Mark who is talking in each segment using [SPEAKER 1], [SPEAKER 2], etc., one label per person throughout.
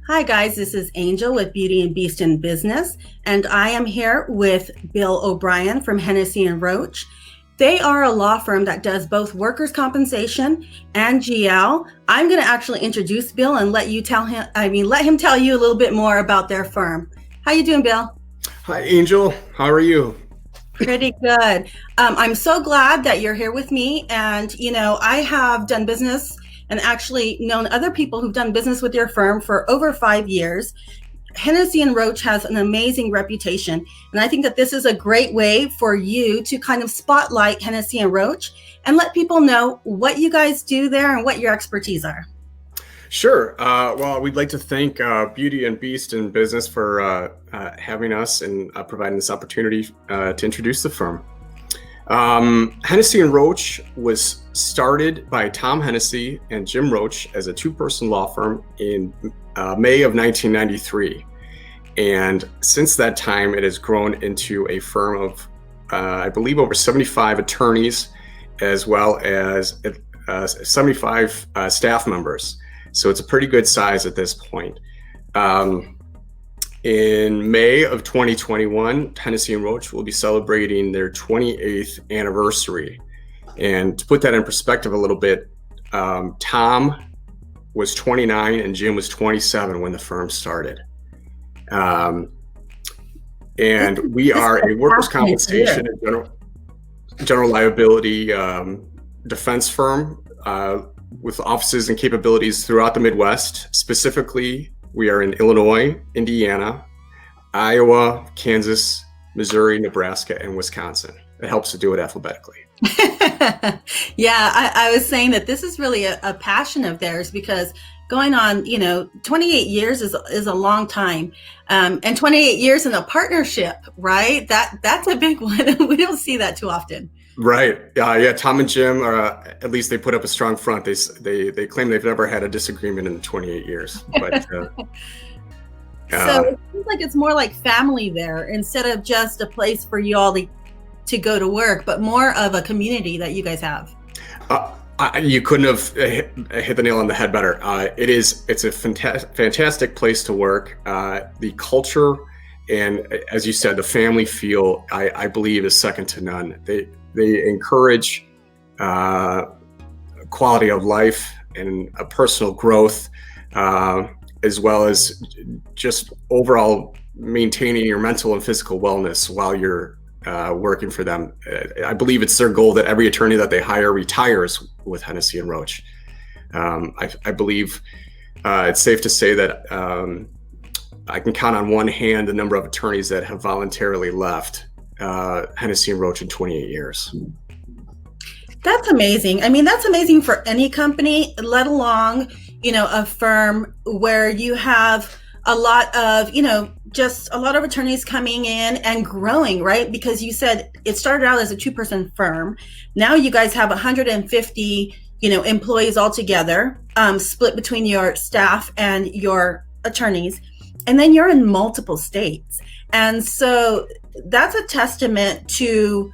[SPEAKER 1] Hi, guys. This is Angel with Beauty and Beast in Business, and I am here with Bill O'Brien from Hennessey and Roach. They are a law firm that does both workers' compensation and GL. I'm going to actually introduce Bill and let him tell you a little bit more about their firm. How you doing, Bill?
[SPEAKER 2] Hi, Angel. How are you?
[SPEAKER 1] Pretty good. I'm so glad that you're here with me. And, I have done business and actually known other people who've done business with your firm for over 5 years. Hennessey and Roach has an amazing reputation. And I think that this is a great way for you to kind of spotlight Hennessey and Roach and let people know what you guys do there and what your expertise are.
[SPEAKER 2] Sure. Well, we'd like to thank Beauty and Beast in Business for having us and providing this opportunity to introduce the firm. Hennessey and Roach was started by Tom Hennessey and Jim Roach as a two-person law firm in May of 1993. And since that time, it has grown into a firm of, I believe, over 75 attorneys, as well as 75 staff members. So it's a pretty good size at this point. In May of 2021, Hennessey and Roach will be celebrating their 28th anniversary. And to put that in perspective a little bit, Tom was 29 and Jim was 27 when the firm started. And we are a workers' compensation and general liability defense firm with offices and capabilities throughout the Midwest. Specifically, we are in Illinois, Indiana, Iowa, Kansas, Missouri, Nebraska, and Wisconsin. It helps to do it alphabetically.
[SPEAKER 1] Yeah, I was saying that this is really a passion of theirs because going on, 28 years is a long time. And 28 years in a partnership, right? That's a big one. We don't see that too often.
[SPEAKER 2] Right. Yeah. Tom and Jim at least they put up a strong front. They claim they've never had a disagreement in 28 years. But
[SPEAKER 1] so it seems like it's more like family there instead of just a place for you all to go to work, but more of a community that you guys have.
[SPEAKER 2] You couldn't have hit the nail on the head better. It's a fantastic place to work. The culture and, as you said, the family feel, I believe, is second to none. They encourage quality of life and a personal growth, as well as just overall maintaining your mental and physical wellness while you're working for them. I believe it's their goal that every attorney that they hire retires with Hennessey and Roach. I believe it's safe to say that I can count on one hand the number of attorneys that have voluntarily left Hennessey and Roach in 28 years.
[SPEAKER 1] That's amazing. I mean, that's amazing for any company, let alone, a firm where you have a lot of, just a lot of attorneys coming in and growing, right? Because you said it started out as a two-person firm. Now you guys have 150, employees altogether, split between your staff and your attorneys. And then you're in multiple states. And so that's a testament to,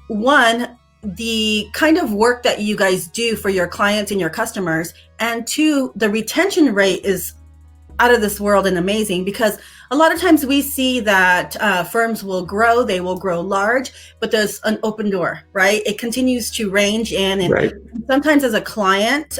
[SPEAKER 1] one, the kind of work that you guys do for your clients and your customers, and two, the retention rate is out of this world and amazing, because a lot of times we see that firms will grow, they will grow large, but there's an open door, right? It continues to range in, and
[SPEAKER 2] right.
[SPEAKER 1] Sometimes as a client,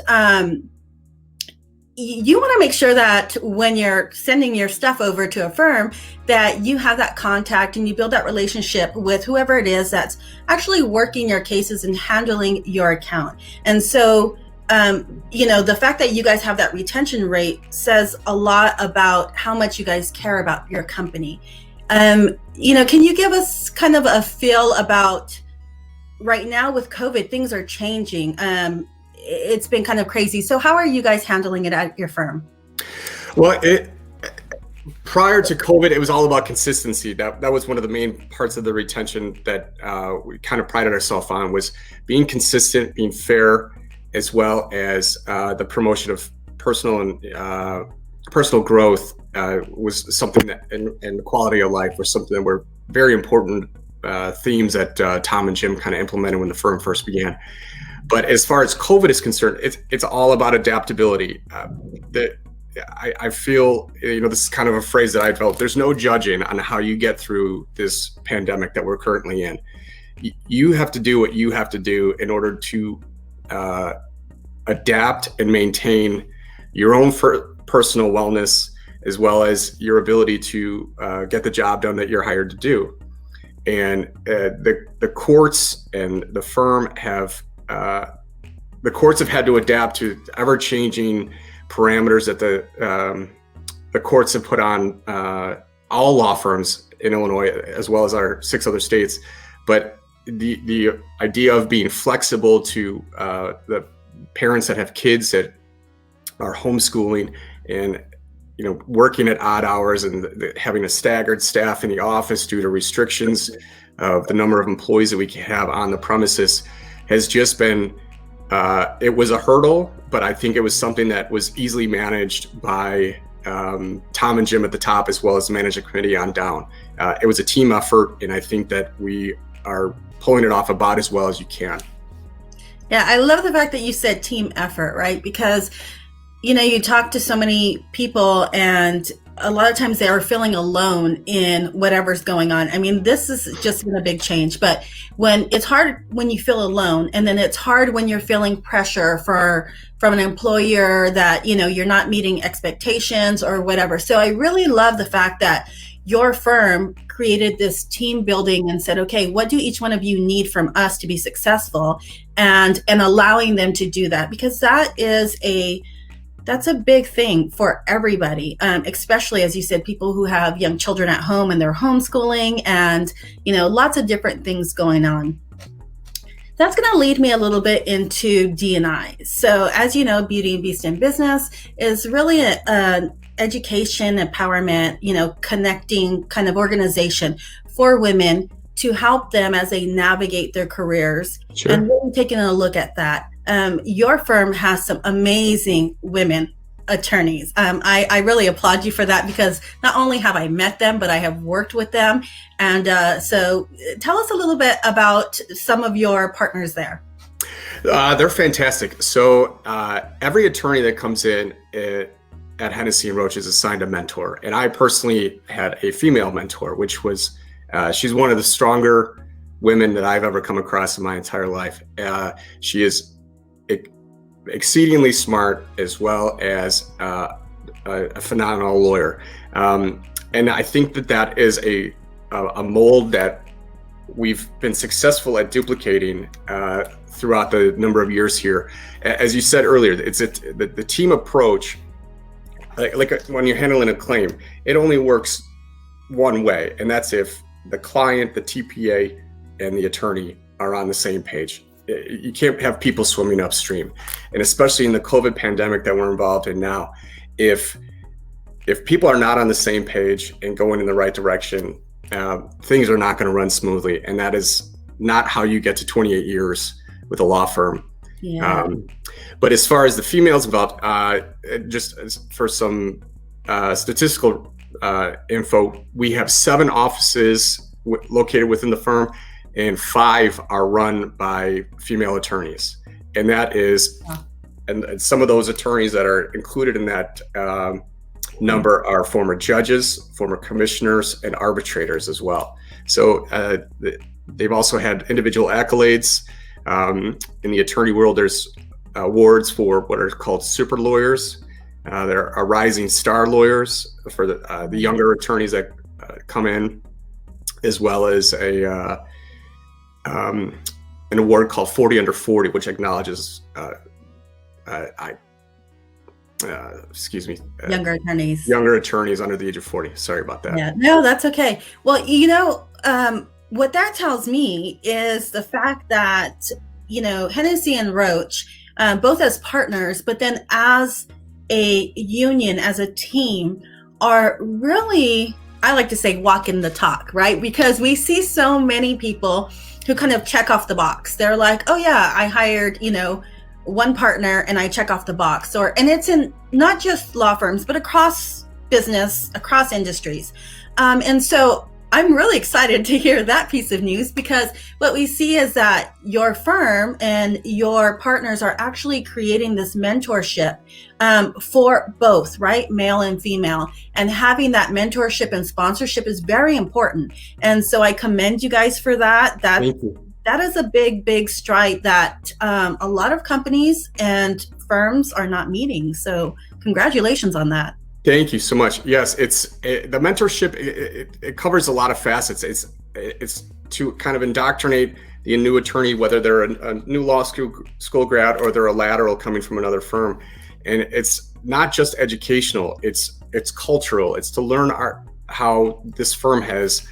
[SPEAKER 1] you want to make sure that when you're sending your stuff over to a firm that you have that contact and you build that relationship with whoever it is that's actually working your cases and handling your account. And so, the fact that you guys have that retention rate says a lot about how much you guys care about your company. Can you give us kind of a feel about right now with COVID, things are changing. It's been kind of crazy. So how are you guys handling it at your firm?
[SPEAKER 2] Well, prior to COVID, it was all about consistency. That was one of the main parts of the retention that we kind of prided ourselves on, was being consistent, being fair, as well as the promotion of personal and personal growth was something that, and quality of life was something that were very important themes that Tom and Jim kind of implemented when the firm first began. But as far as COVID is concerned, it's all about adaptability. I feel, this is kind of a phrase that I developed. There's no judging on how you get through this pandemic that we're currently in. You have to do what you have to do in order to adapt and maintain your own personal wellness, as well as your ability to get the job done that you're hired to do. And the courts and the firm have had to adapt to ever-changing parameters that the courts have put on all law firms in Illinois, as well as our 6 other states. But the idea of being flexible to the parents that have kids that are homeschooling and working at odd hours and having a staggered staff in the office due to restrictions of the number of employees that we can have on the premises has just been, it was a hurdle, but I think it was something that was easily managed by Tom and Jim at the top, as well as the management committee on down. It was a team effort, and I think that we are pulling it off about as well as you can.
[SPEAKER 1] Yeah, I love the fact that you said team effort, right? Because you talk to so many people, and a lot of times they are feeling alone in whatever's going on. I mean, this is just been a big change, but when it's hard when you feel alone, and then it's hard when you're feeling pressure from an employer that, you're not meeting expectations or whatever. So I really love the fact that your firm created this team building and said, okay, what do each one of you need from us to be successful, and allowing them to do that, because that's a big thing for everybody, especially, as you said, people who have young children at home and they're homeschooling, and lots of different things going on. That's going to lead me a little bit into D&I. So as you know, Beauty and Beast in Business is really an education, empowerment, connecting kind of organization for women to help them as they navigate their careers. Sure. And really taking a look at that. Your firm has some amazing women attorneys. I really applaud you for that, because not only have I met them, but I have worked with them. And so tell us a little bit about some of your partners there.
[SPEAKER 2] They're fantastic. So every attorney that comes in at Hennessey and Roach is assigned a mentor. And I personally had a female mentor, which was, she's one of the stronger women that I've ever come across in my entire life. She is exceedingly smart, as well as a phenomenal lawyer. And I think that is a mold that we've been successful at duplicating throughout the number of years here. As you said earlier, it's the team approach. Like when you're handling a claim, it only works one way, and that's if the client, the TPA, and the attorney are on the same page. You can't have people swimming upstream. And especially in the COVID pandemic that we're involved in now, if people are not on the same page and going in the right direction, things are not going to run smoothly. And that is not how you get to 28 years with a law firm. Yeah. But as far as the females involved, just for some statistical info, we have 7 offices located within the firm, and 5 are run by female attorneys. And that is, and some of those attorneys that are included in that number are former judges, former commissioners, and arbitrators as well. So they've also had individual accolades. In the attorney world, there's awards for what are called super lawyers. There are rising star lawyers for the younger attorneys that come in, as well as an award called 40 Under 40, which acknowledges
[SPEAKER 1] younger
[SPEAKER 2] attorneys under the age of 40. Sorry about that.
[SPEAKER 1] Yeah, no, that's okay. Well, what that tells me is the fact that, Hennessey and Roach, both as partners, but then as a union, as a team, are really, I like to say, walking the talk, right? Because we see so many people who kind of check off the box. They're like, oh yeah, I hired, one partner and I check off the box. And it's in not just law firms, but across business, across industries. And so I'm really excited to hear that piece of news, because what we see is that your firm and your partners are actually creating this mentorship for both, right? Male and female. And having that mentorship and sponsorship is very important. And so I commend you guys for that.
[SPEAKER 2] Thank you.
[SPEAKER 1] That is a big, big stride that a lot of companies and firms are not meeting. So congratulations on that.
[SPEAKER 2] Thank you so much. Yes, the mentorship. It covers a lot of facets. It's to kind of indoctrinate the new attorney, whether they're a new law school grad or they're a lateral coming from another firm, and it's not just educational. It's cultural. It's to learn how this firm has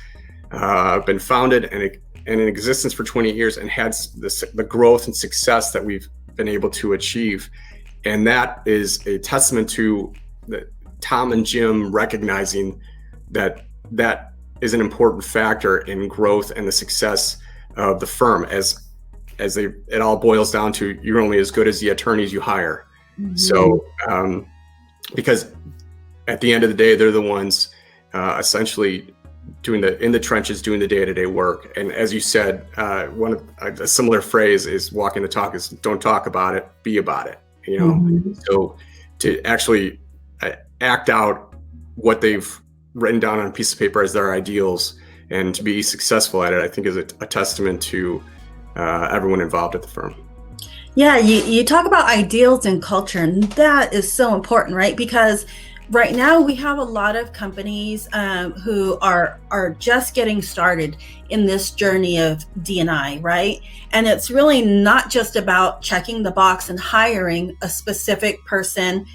[SPEAKER 2] been founded and in existence for 20 years and had the growth and success that we've been able to achieve, and that is a testament to Tom and Jim recognizing that is an important factor in growth and the success of the firm, as it all boils down to, you're only as good as the attorneys you hire. Mm-hmm. So because at the end of the day, they're the ones essentially in the trenches, doing the day-to-day work. And as you said, a similar phrase is walking the talk is don't talk about it, be about it. Mm-hmm. So to actually act out what they've written down on a piece of paper as their ideals and to be successful at it, I think is a testament to everyone involved at the firm.
[SPEAKER 1] Yeah, you talk about ideals and culture, and that is so important, right? Because right now we have a lot of companies who are just getting started in this journey of D&I, right? And it's really not just about checking the box and hiring a specific person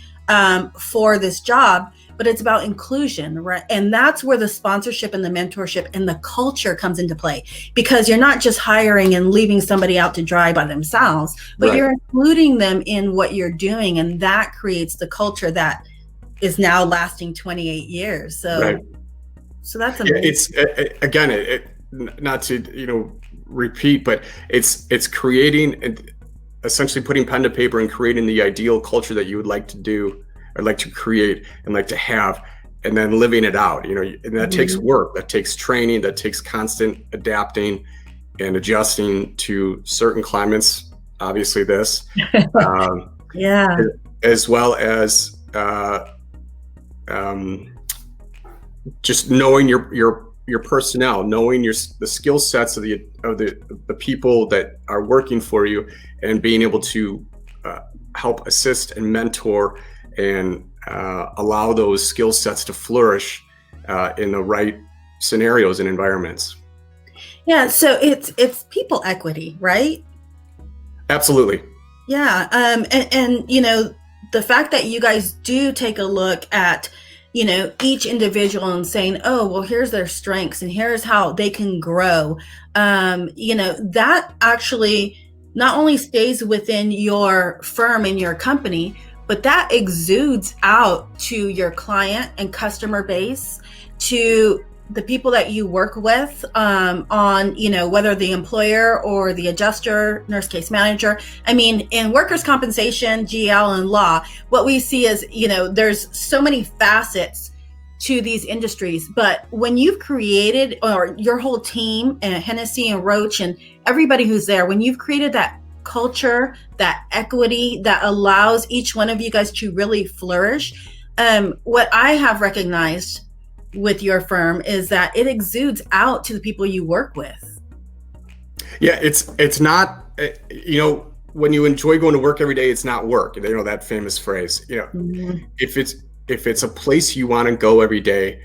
[SPEAKER 1] for this job, but it's about inclusion, right? And that's where the sponsorship and the mentorship and the culture comes into play, because you're not just hiring and leaving somebody out to dry by themselves, but right. You're including them in what you're doing, and that creates the culture that is now lasting 28 years. So, right. So that's amazing.
[SPEAKER 2] It's again, not to repeat, but it's creating, essentially putting pen to paper and creating the ideal culture that you would like to do, or like to create and like to have, and then living it out. And that mm-hmm. takes work, that takes training, that takes constant adapting and adjusting to certain climates. Obviously, this,
[SPEAKER 1] yeah,
[SPEAKER 2] as well as. Just knowing your personnel, knowing the skill sets of the people that are working for you, and being able to help assist and mentor and allow those skill sets to flourish in the right scenarios and environments.
[SPEAKER 1] Yeah, so it's people equity, right?
[SPEAKER 2] Absolutely.
[SPEAKER 1] Yeah, and the fact that you guys do take a look at, each individual and saying, oh, well, here's their strengths and here's how they can grow. That actually not only stays within your firm and your company, but that exudes out to your client and customer base, to the people that you work with on, whether the employer or the adjuster, nurse case manager. I mean, in workers' compensation, GL, and law, what we see is, there's so many facets to these industries. But when you've created, or your whole team, and Hennessey and Roach and everybody who's there, when you've created that culture, that equity that allows each one of you guys to really flourish, what I have recognized with your firm is that it exudes out to the people you work with.
[SPEAKER 2] Yeah, it's not, when you enjoy going to work every day, it's not work. That famous phrase. Mm-hmm. If it's a place you want to go every day,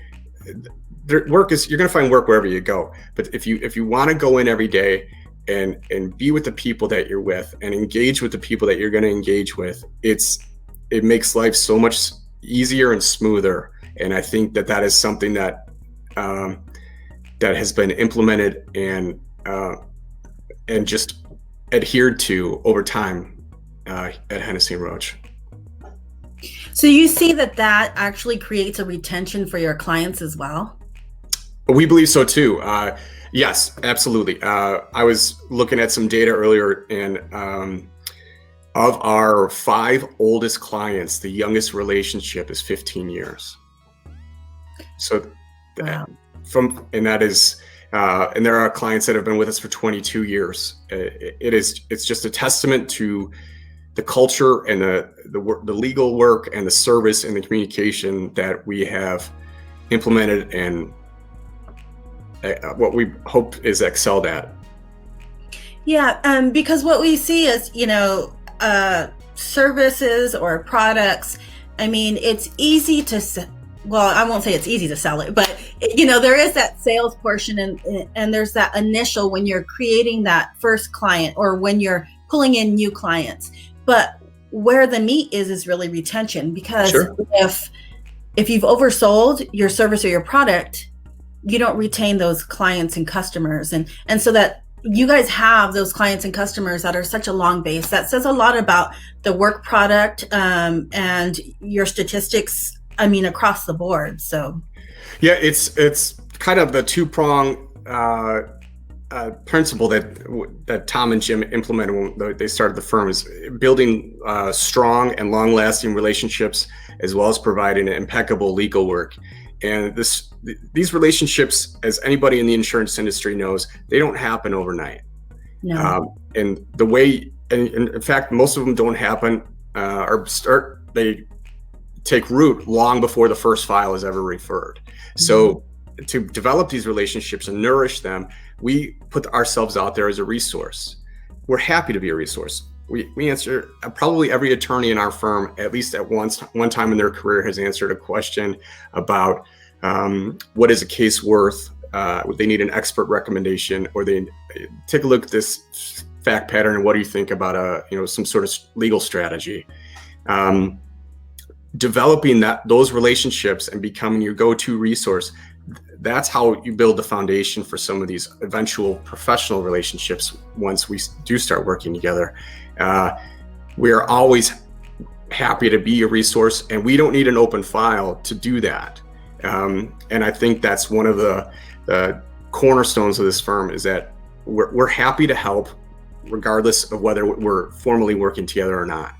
[SPEAKER 2] you're going to find work wherever you go. But if you want to go in every day and be with the people that you're with and engage with the people that you're going to engage with, it makes life so much easier and smoother. And I think that is something that has been implemented and just adhered to over time at Hennessey and Roach.
[SPEAKER 1] So you see that actually creates a retention for your clients as well?
[SPEAKER 2] We believe so too. Yes, absolutely. I was looking at some data earlier, and of our 5 oldest clients, the youngest relationship is 15 years. So
[SPEAKER 1] wow.
[SPEAKER 2] and that is, and there are clients that have been with us for 22 years. It's just a testament to the culture and the legal work and the service and the communication that we have implemented, and what we hope is excelled at.
[SPEAKER 1] Yeah, because what we see is, services or products. I mean, it's easy to, well, I won't say it's easy to sell it, but there is that sales portion, and there's that initial when you're creating that first client or when you're pulling in new clients. But where the meat is really retention, because
[SPEAKER 2] Sure.
[SPEAKER 1] if you've oversold your service or your product, you don't retain those clients and customers, and so that you guys have those clients and customers that are such a long base. That says a lot about the work product, and your statistics, I mean, across the board. So
[SPEAKER 2] yeah, it's kind of the two-prong principle that Tom and Jim implemented when they started the firm, is building strong and long-lasting relationships, as well as providing impeccable legal work. And these relationships, as anybody in the insurance industry knows, they don't happen overnight.
[SPEAKER 1] no.
[SPEAKER 2] And the way, and in fact, most of them don't happen they take root long before the first file is ever referred. So to develop these relationships and nourish them, we put ourselves out there as a resource. We're happy to be a resource. We answer, probably every attorney in our firm, at least at one time in their career, has answered a question about what is a case worth. They need an expert recommendation, or they take a look at this fact pattern and what do you think about some sort of legal strategy. Developing those relationships and becoming your go-to resource, that's how you build the foundation for some of these eventual professional relationships once we do start working together. We are always happy to be a resource, and we don't need an open file to do that. And I think that's one of the cornerstones of this firm, is that we're happy to help regardless of whether we're formally working together or not.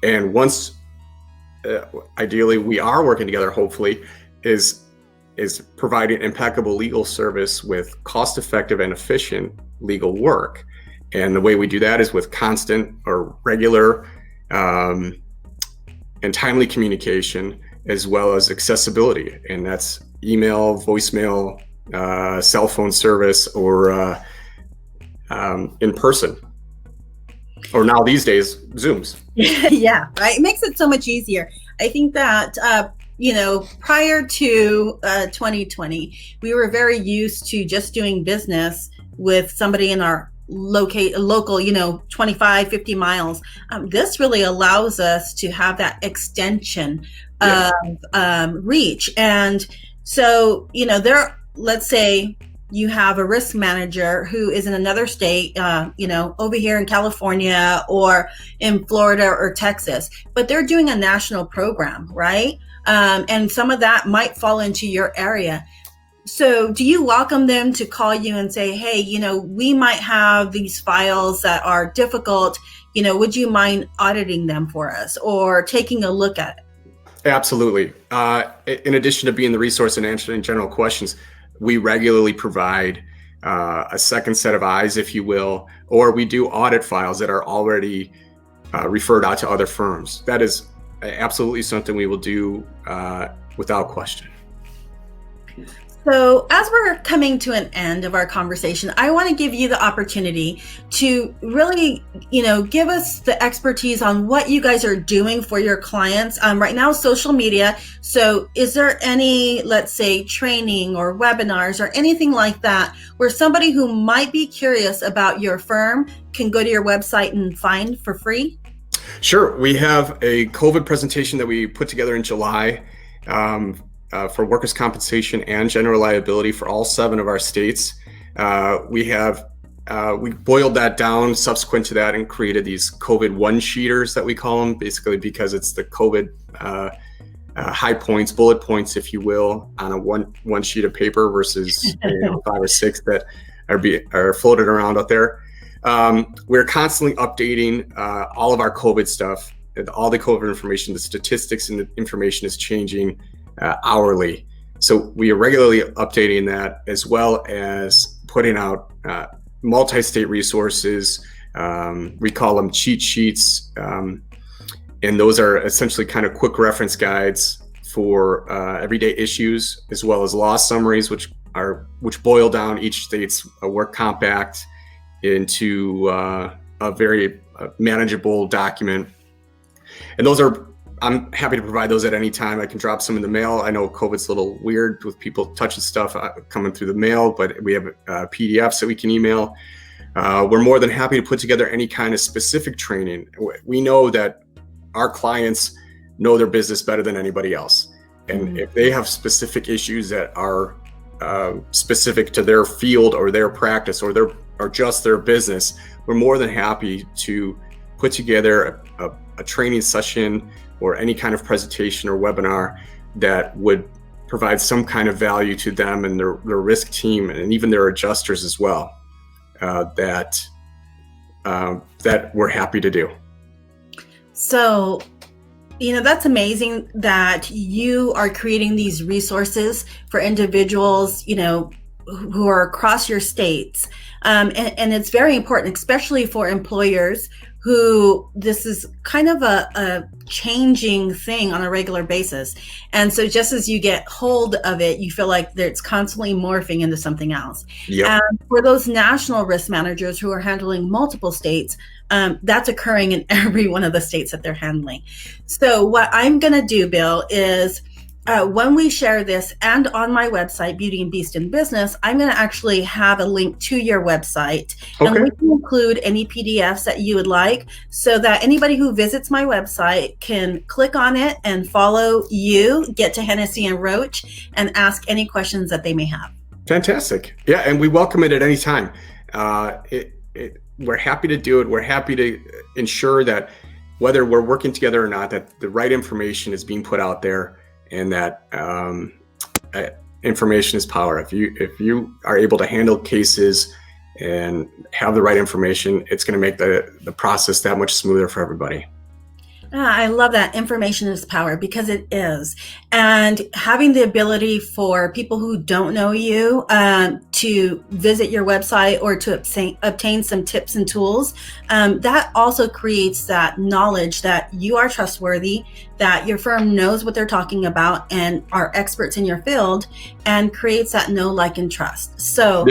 [SPEAKER 2] And once ideally we are working together, hopefully, is providing impeccable legal service with cost-effective and efficient legal work. And the way we do that is with constant or regular and timely communication, as well as accessibility. And that's email, voicemail, cell phone service, or in person. Or now these days, Zooms.
[SPEAKER 1] Yeah, right. It makes it so much easier. I think that, prior to 2020, we were very used to just doing business with somebody in our local, 25, 50 miles. This really allows us to have that extension of reach. And so, let's say you have a risk manager who is in another state, over here in California or in Florida or Texas, but they're doing a national program, right? And some of that might fall into your area. So do you welcome them to call you and say, hey, we might have these files that are difficult, would you mind auditing them for us or taking a look at it?
[SPEAKER 2] Absolutely. In addition to being the resource and answering general questions, we regularly provide a second set of eyes, if you will, or we do audit files that are already referred out to other firms. That is absolutely something we will do without question.
[SPEAKER 1] So as we're coming to an end of our conversation, I want to give you the opportunity to really, give us the expertise on what you guys are doing for your clients. Right now, social media. So is there any, let's say, training or webinars or anything like that where somebody who might be curious about your firm can go to your website and find for free?
[SPEAKER 2] Sure. We have a COVID presentation that we put together in July for workers' compensation and general liability for all 7 of our states. We boiled that down subsequent to that and created these COVID one-sheeters that we call them, basically because it's the COVID high points, bullet points, if you will, on a one sheet of paper versus 5 or 6 that are floated around out there. We're constantly updating all of our COVID stuff, all the COVID information. The statistics and the information is changing hourly. So we are regularly updating that, as well as putting out multi-state resources. We call them cheat sheets. And those are essentially kind of quick reference guides for everyday issues, as well as law summaries, which boil down each state's work compact into a very manageable document. And I'm happy to provide those at any time. I can drop some in the mail. I know COVID's a little weird with people touching stuff coming through the mail, but we have PDFs that we can email. We're more than happy to put together any kind of specific training. We know that our clients know their business better than anybody else. And if they have specific issues that are specific to their field or their practice or just their business, we're more than happy to put together a training session or any kind of presentation or webinar that would provide some kind of value to them and their risk team, and even their adjusters as well, that we're happy to do.
[SPEAKER 1] So, that's amazing that you are creating these resources for individuals, who are across your states. And it's very important, especially for employers who this is kind of a changing thing on a regular basis. And so just as you get hold of it, you feel like it's constantly morphing into something else.
[SPEAKER 2] Yep.
[SPEAKER 1] And for those national risk managers who are handling multiple states, that's occurring in every one of the states that they're handling. So what I'm going to do, Bill, is when we share this and on my website, Beauty and Beast in Business, I'm going to actually have a link to your website.
[SPEAKER 2] Okay.
[SPEAKER 1] And we can include any PDFs that you would like, so that anybody who visits my website can click on it and follow you, get to Hennessey and Roach, and ask any questions that they may have.
[SPEAKER 2] Fantastic. Yeah, and we welcome it at any time. We're happy to do it. We're happy to ensure that whether we're working together or not, that the right information is being put out there, and that information is power. If you are able to handle cases and have the right information, it's going to make the process that much smoother for everybody.
[SPEAKER 1] I love that. Information is power, because it is. And having the ability for people who don't know you to visit your website or to obtain some tips and tools, that also creates that knowledge that you are trustworthy, that your firm knows what they're talking about and are experts in your field, and creates that know, like, and trust. So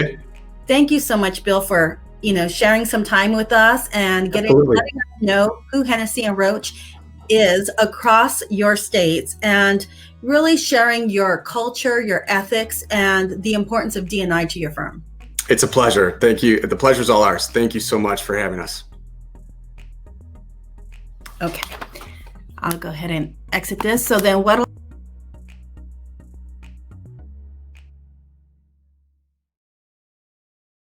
[SPEAKER 1] Thank you so much, Bill, for sharing some time with us and letting us know who Hennessey and Roach is across your states, and really sharing your culture, your ethics, and the importance of D&I to your firm.
[SPEAKER 2] It's a pleasure. Thank you. The pleasure's all ours. Thank you so much for having us.
[SPEAKER 1] Okay, I'll go ahead and exit this. So then what